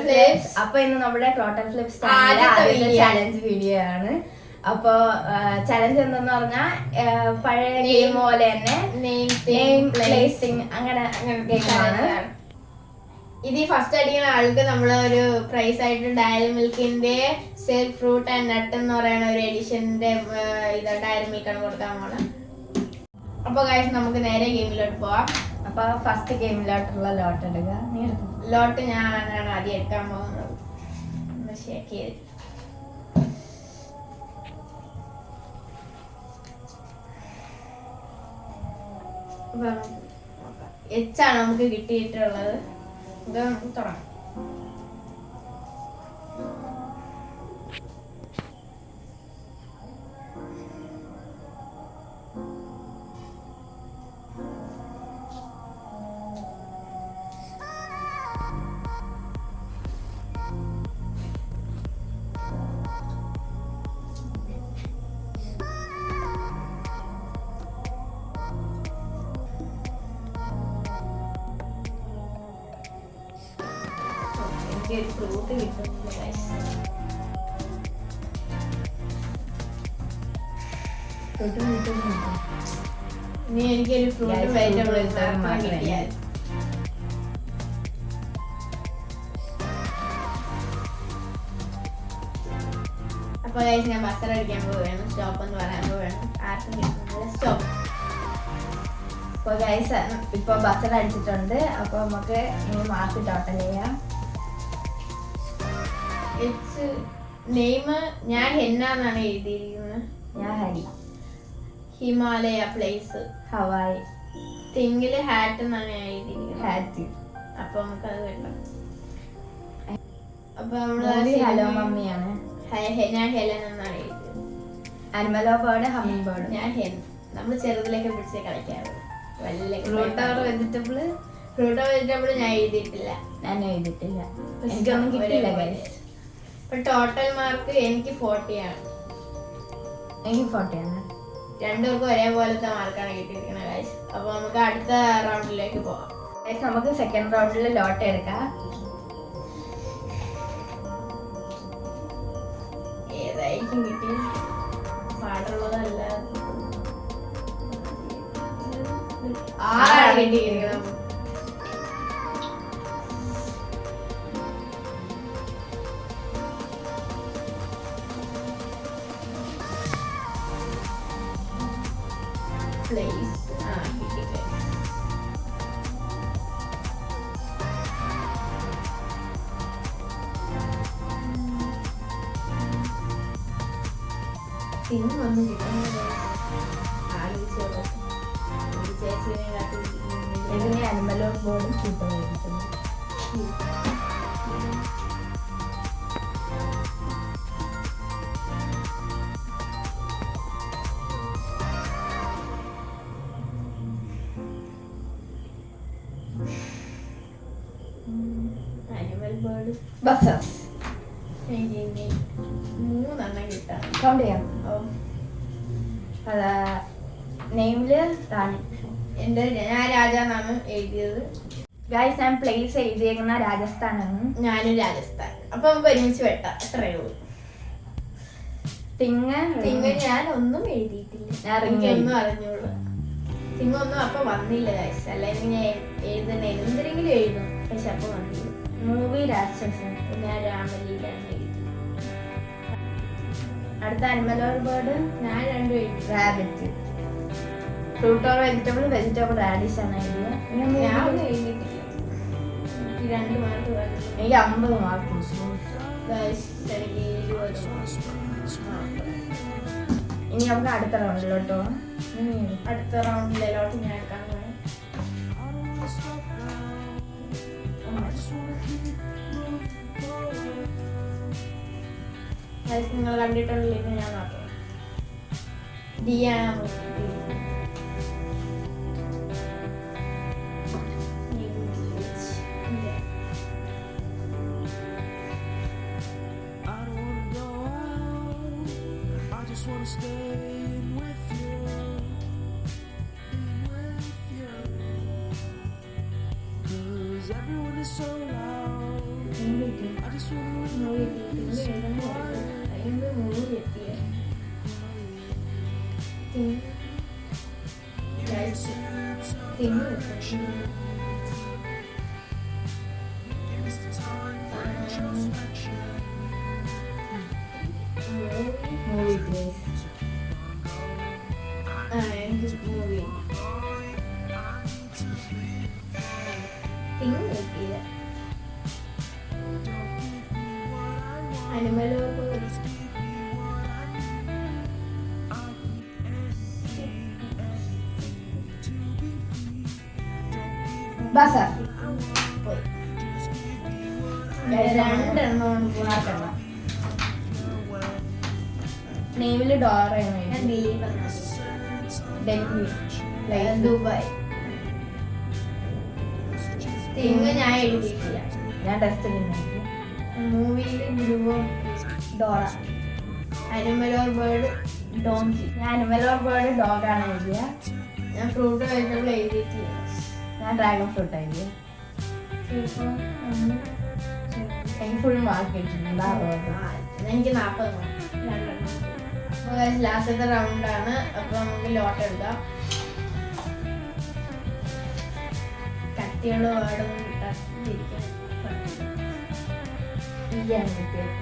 Flips. അപ്പൊ ഇന്ന് നമ്മുടെ ടോട്ടൽ ഫ്ലിപ്സ് ചാലഞ്ച് വീഡിയോ ആണ്. അപ്പൊ ചലഞ്ച് എന്തെന്ന് പറഞ്ഞാൽ പഴയ ഗെയിം പോലെ തന്നെ നെയിം പ്ലേസിംഗ് അങ്ങനെ ഗെയിമാണ്. ഇത് ഫസ്റ്റ് അടിക്കുന്ന ആൾക്ക് നമ്മളൊരു പ്രൈസ് ആയിട്ട് ഡയറി മിൽക്കിന്റെ സിൽക്ക് ഫ്രൂട്ട് ആൻഡ് നട്ട് എന്ന് പറയുന്ന ഒരു എഡിഷന്റെ ഡയറി മിൽക്കാണ് കൊടുക്കാൻ പോണത്. അപ്പൊ ഗൈസ് നമുക്ക് നേരെ ഗെയിമിലോട്ട് പോവാം. അപ്പൊ ഫസ്റ്റ് ഗെയിമിലോട്ടുള്ള ലോട്ട് എടുക്കുക. ലോട്ട് ഞാനാണ് ആദ്യം എടുക്കാൻ പോകുന്നത്. ശരി, എച്ചാണ് നമുക്ക് കിട്ടിയിട്ടുള്ളത്. ഇത് നമുക്ക് തുടങ്ങാം. ഫ്രൂട്ട് കിട്ടുന്നില്ല. ഇനി എനിക്കൊരു ഫ്രൂട്ട് വെജിറ്റബിൾ കിട്ടിയാൽ അപ്പൊ ഞാൻ ബസർ അടിക്കാൻ പോവുകയാണ്. സ്റ്റോപ്പ് എന്ന് പറയാൻ പോവുകയാണ്. ആർക്കും കിട്ടുന്നില്ല. സ്റ്റോപ്പ്. അപ്പൊ ഗൈസ് ഇപ്പൊ ബസർ അടിച്ചിട്ടുണ്ട്. അപ്പൊ നമുക്ക് ഇനി മാർക്ക് ടോട്ടൽ ചെയ്യാം. നെയിം ഞാൻ ഹെന്നാന്നാണ് എഴുതിയിരിക്കുന്നത്. ഞാൻ ഹരി. ഹിമാലയ പ്ലേസ് ഹവായി. തിങ്കില് ഹാറ്റ് എന്നാണ് ഞാൻ എഴുതിയിരിക്കുന്നത്. ഹാറ്റ്. അപ്പൊ നമുക്കത് വേണ്ട. അപ്പൊ നമ്മള് ഹലോ മമ്മിയാണ്. ഞാൻ ഹെലൻ എന്നാണ് എഴുതിയത്. അനിമലോ ബേർഡ് ഹമ്മിങ് ബേർഡ്. ഞാൻ ഹെൻ. നമ്മള് ചെറുതിലേക്ക് പിടിച്ച് കളിക്കാറ്. Fruit or vegetable. Fruit or vegetable ഞാൻ എഴുതിയിട്ടില്ല. ഞാൻ എഴുതിയിട്ടില്ല. എനിക്കൊന്നും കിട്ടിയില്ല ഗൈസ്. ടോട്ടൽ മാർക്ക് എനിക്ക് 40 ആണ്. എനിക്ക് 40 ആണ്. രണ്ടുപേർക്കും ഒരേപോലത്തെ മാർക്കാണ് കിട്ടിയിരിക്കുന്നത് ഗൈസ്. അപ്പൊ നമുക്ക് അടുത്ത റൗണ്ടിലേക്ക് പോവാം. നമുക്ക് സെക്കൻഡ് റൗണ്ടിൽ ലോട്ട് എടുക്കാം. ഏതായിരിക്കും കിട്ടി? പാടുള്ളതല്ല. 6 കിട്ടിയിരിക്കുന്നത്. Place. കിട്ടി. ഒന്നും കിട്ടുന്നത് ഇതിനെ അനിമലോ ബേർഡും കിട്ടുന്നു. Animal bird buses. 3 കിട്ടാം. കൗണ്ട് ചെയ്യാം. നെയിമില് റാണി. ഞാൻ രാജ എന്നാണ് എഴുതിയത്. ഗൈസ് ഞാൻ പ്ലേസ് എഴുതിയേക്കുന്ന രാജസ്ഥാനാണ്. ഞാനും രാജസ്ഥാൻ. അപ്പൊ നമുക്ക് ഒരുമിച്ച് വെട്ടാം. അത്രയേ ഉള്ളൂ. തിങ്ങ് ഞാൻ ഒന്നും എഴുതിയിട്ടില്ല. ഒന്നും അറിഞ്ഞോളൂ. തിങ്ങൊന്നും അപ്പൊ വന്നില്ല ഗൈസ്. അല്ലെങ്കിൽ ഞാൻ എഴുതുന്ന എന്തെങ്കിലും എഴുതും. പക്ഷെ അപ്പൊ വന്നില്ല. മൂവി രാക്ഷസൻ. ഞാൻ രാമലീല എഴുതി. അടുത്ത അനിമൽ ഓർ ബേർഡ് ഞാൻ രണ്ടും എഴുതി. Rabbit. Fruit or vegetable. Vegetable radish ആണ് എഴുതിയത്. ഞാൻ ഒന്നും എഴുതിയിട്ടില്ല. എനിക്ക് 2 മാർക്ക് വന്നു. എനിക്ക് 50 മാർക്ക്. ഇനി നമുക്ക് അടുത്ത റൗണ്ടിലോട്ടോ. അടുത്ത റൗണ്ടിലോട്ട് ഞാൻ എടുക്കാൻ പോയി. നിങ്ങൾ കണ്ടിട്ടുണ്ടെങ്കിൽ ഞാൻ നോക്കാം. ഡിയാണ് Everyone is so loud. Movie place movie animal buzzer രണ്ടെണ്ണം നെയിമില് ഡോറയാണ് ഞാൻ ദിലീപ് ഡൽഹി ദുബായ് തിങ് ഞാൻ എഴുതിയിട്ടില്ല. ഞാൻ ടെസ്റ്റ് മൂവിയില് ധ്രുവം ഡോറ അനിമൽ ഓർ ബേർഡ് ഡോങ്കി. ഞാൻ അനിമൽ ഓർ ബേർഡ് ഡോഗാണ് എഴുതിയ ഞാൻ ഫ്രൂട്ട് വെജിറ്റബിൾ എഴുതിയിട്ടില്ല. ഞാൻ ഡ്രാഗൺ ഫ്രൂട്ട് എഴുതിയ എനിക്ക് ഫുൾ മാർക്ക് കിട്ടിയിട്ടുണ്ട് എനിക്ക് 40 ലാസ്റ്റത്തെ റൗണ്ടാണ്. അപ്പൊ നമുക്ക് ലോട്ട് എടുക്കാം. കത്തിയുള്ള വേർഡൊന്നും കിട്ടാതിരിക്കാൻ ഈയാണ് കിട്ടിയത്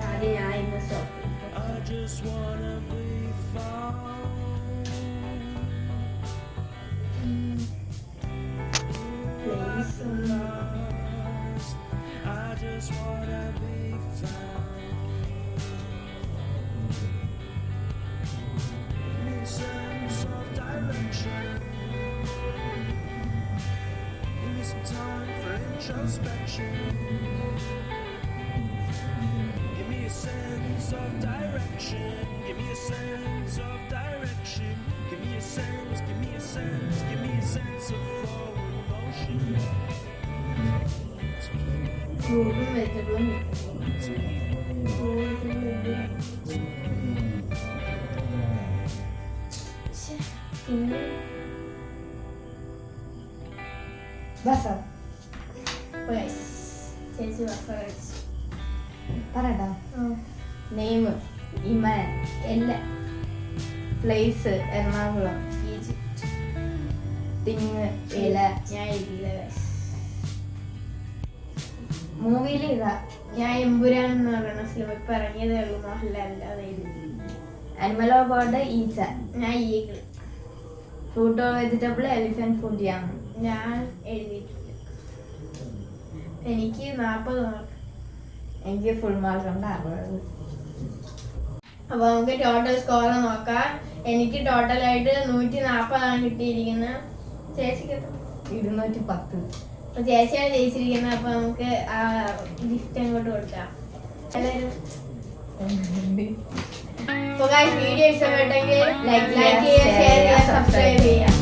ആദ്യം ഞാൻ ഇന്ന് stop Introspection. Give me a sense of direction. Give me a sense of direction. Give me a sense. Give me a sense. Give me a sense of flow and motion. ഫ്രൂട്ടും വെജിറ്റബിളും ബസർ ചേച്ചി buzzer പറയട്ടോ name Iman എല്ലാ place Ernakulam Egypt. Thing ഇല ഞാൻ എഴുതിയില്ല guys. മൂവിയിൽ ഇതാ ഞാൻ എമ്പുരാൻ എന്ന് പറയുന്ന സിനിമ ഇപ്പൊ ഇറങ്ങിയതേ ഉള്ളൂ. മോഹൻലാലിന്റെ അത് എഴുതി. അനിമൽ ഓർ ബേർഡ് ഈച്ച ഞാൻ eagle. Fruit or vegetable elephant food yam ഞാൻ എഴുതിയിട്ടില്ല. എനിക്ക് 40 മാർക്ക്. എനിക്ക് ഫുൾ മാർക്ക് ഉണ്ട് 60. അപ്പൊ നമുക്ക് ടോട്ടൽ സ്കോർ നോക്കാം. എനിക്ക് ടോട്ടലായിട്ട് 140 കിട്ടിയിരിക്കുന്നത്. ചേച്ചിക്ക് എത്ര? 210. അപ്പൊ ചേച്ചിയാണ് ജയിച്ചിരിക്കുന്നത്. അപ്പൊ നമുക്ക് ആ ഗിഫ്റ്റ് അങ്ങോട്ട് കൊടുക്കാം. എല്ലാവരും വീഡിയോ ഇഷ്ടപ്പെട്ടെങ്കിൽ ലൈക്ക് ചെയ്യുക, ഷെയർ ചെയ്യുക, സബ്സ്ക്രൈബ് ചെയ്യുക.